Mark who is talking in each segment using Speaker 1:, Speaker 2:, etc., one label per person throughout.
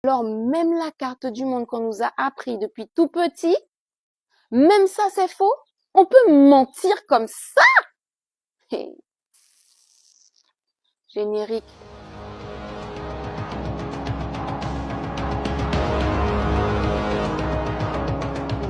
Speaker 1: Alors même la carte du monde qu'on nous a appris depuis tout petit, même ça c'est faux? On peut mentir comme ça? Hey. Générique.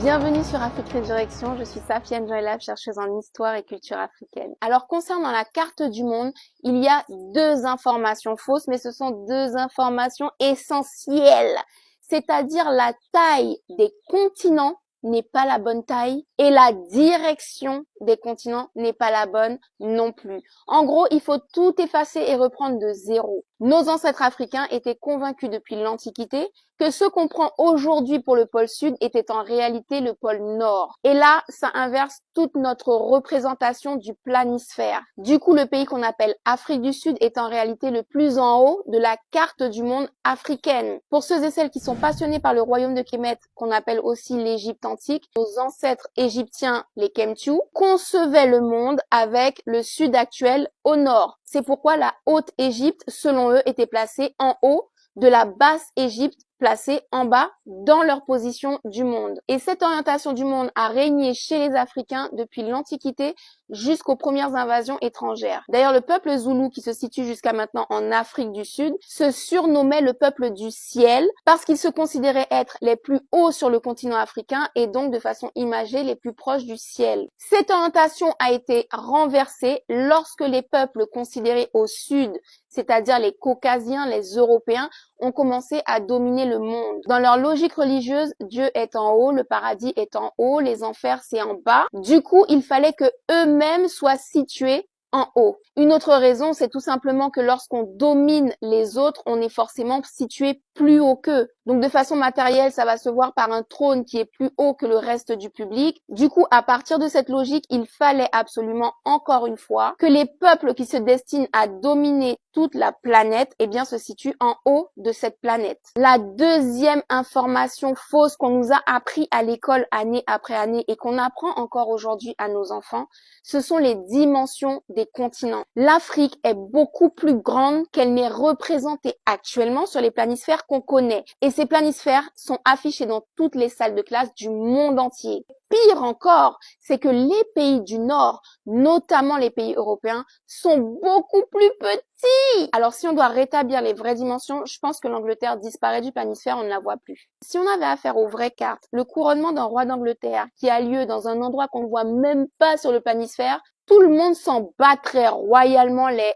Speaker 1: Bienvenue sur Afrique Résurrection, je suis Safiane Joylab, chercheuse en histoire et culture africaine. Alors concernant la carte du monde, il y a deux informations fausses, mais ce sont deux informations essentielles. C'est-à-dire la taille des continents n'est pas la bonne taille et la direction des continents n'est pas la bonne non plus. En gros, il faut tout effacer et reprendre de zéro. Nos ancêtres africains étaient convaincus depuis l'Antiquité que ce qu'on prend aujourd'hui pour le pôle sud était en réalité le pôle nord. Et là, ça inverse toute notre représentation du planisphère. Du coup, le pays qu'on appelle Afrique du Sud est en réalité le plus en haut de la carte du monde africaine. Pour ceux et celles qui sont passionnés par le royaume de Kémet, qu'on appelle aussi l'Égypte antique, nos ancêtres égyptiens, les Kemtiu, concevaient le monde avec le sud actuel au nord. C'est pourquoi la Haute-Égypte, selon eux, était placée en haut de la Basse-Égypte placés en bas dans leur position du monde. Et cette orientation du monde a régné chez les Africains depuis l'Antiquité jusqu'aux premières invasions étrangères. D'ailleurs, le peuple zoulou qui se situe jusqu'à maintenant en Afrique du Sud se surnommait le peuple du ciel parce qu'ils se considéraient être les plus hauts sur le continent africain et donc de façon imagée les plus proches du ciel. Cette orientation a été renversée lorsque les peuples considérés au sud, c'est-à-dire les Caucasiens, les Européens, ont commencé à dominer le monde. Dans leur logique religieuse, Dieu est en haut, le paradis est en haut, les enfers c'est en bas. Du coup, il fallait que eux-mêmes soient situés en haut. Une autre raison, c'est tout simplement que lorsqu'on domine les autres, on est forcément situé plus haut qu'eux. Donc de façon matérielle, ça va se voir par un trône qui est plus haut que le reste du public. Du coup, à partir de cette logique, il fallait absolument, encore une fois, que les peuples qui se destinent à dominer toute la planète, eh bien, se situent en haut de cette planète. La deuxième information fausse qu'on nous a appris à l'école année après année et qu'on apprend encore aujourd'hui à nos enfants, ce sont les dimensions des continents. L'Afrique est beaucoup plus grande qu'elle n'est représentée actuellement sur les planisphères qu'on connaît. Et ces planisphères sont affichés dans toutes les salles de classe du monde entier. Pire encore, c'est que les pays du Nord, notamment les pays européens, sont beaucoup plus petits. Alors si on doit rétablir les vraies dimensions, je pense que l'Angleterre disparaît du planisphère, on ne la voit plus. Si on avait affaire aux vraies cartes, le couronnement d'un roi d'Angleterre qui a lieu dans un endroit qu'on ne voit même pas sur le planisphère, tout le monde s'en battrait royalement les...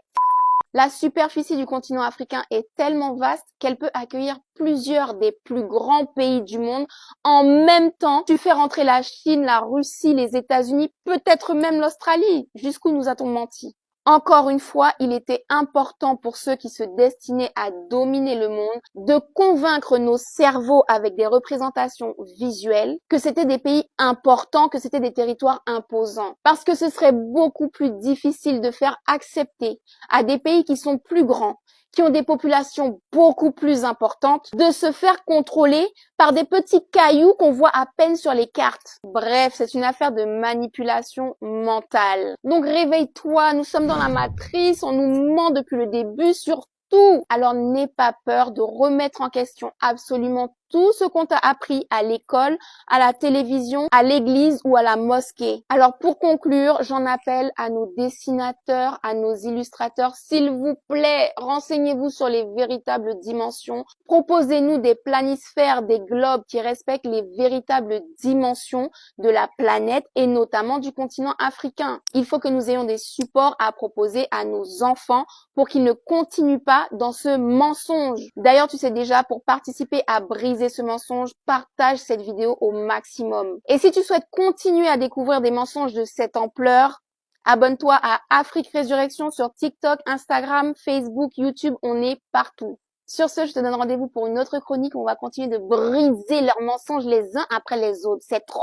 Speaker 1: La superficie du continent africain est tellement vaste qu'elle peut accueillir plusieurs des plus grands pays du monde en même temps. Tu fais rentrer la Chine, la Russie, les États-Unis, peut-être même l'Australie. Jusqu'où nous a-t-on menti? Encore une fois, il était important pour ceux qui se destinaient à dominer le monde de convaincre nos cerveaux avec des représentations visuelles que c'était des pays importants, que c'était des territoires imposants. Parce que ce serait beaucoup plus difficile de faire accepter à des pays qui sont plus grands, qui ont des populations beaucoup plus importantes, de se faire contrôler par des petits cailloux qu'on voit à peine sur les cartes. Bref, c'est une affaire de manipulation mentale. Donc réveille-toi, nous sommes dans la matrice, on nous ment depuis le début sur tout. Alors n'aie pas peur de remettre en question absolument tout ce qu'on t'a appris à l'école, à la télévision, à l'église ou à la mosquée. Alors pour conclure, j'en appelle à nos dessinateurs, à nos illustrateurs, s'il vous plaît, renseignez-vous sur les véritables dimensions. Proposez-nous des planisphères, des globes qui respectent les véritables dimensions de la planète et notamment du continent africain. Il faut que nous ayons des supports à proposer à nos enfants pour qu'ils ne continuent pas dans ce mensonge. D'ailleurs, tu sais déjà, pour participer à briser ce mensonge, partage cette vidéo au maximum. Et si tu souhaites continuer à découvrir des mensonges de cette ampleur, abonne-toi à Afrique Résurrection sur TikTok, Instagram, Facebook, YouTube, on est partout. Sur ce, je te donne rendez-vous pour une autre chronique où on va continuer de briser leurs mensonges les uns après les autres. C'est trop!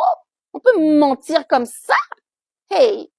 Speaker 1: On peut mentir comme ça? Hey!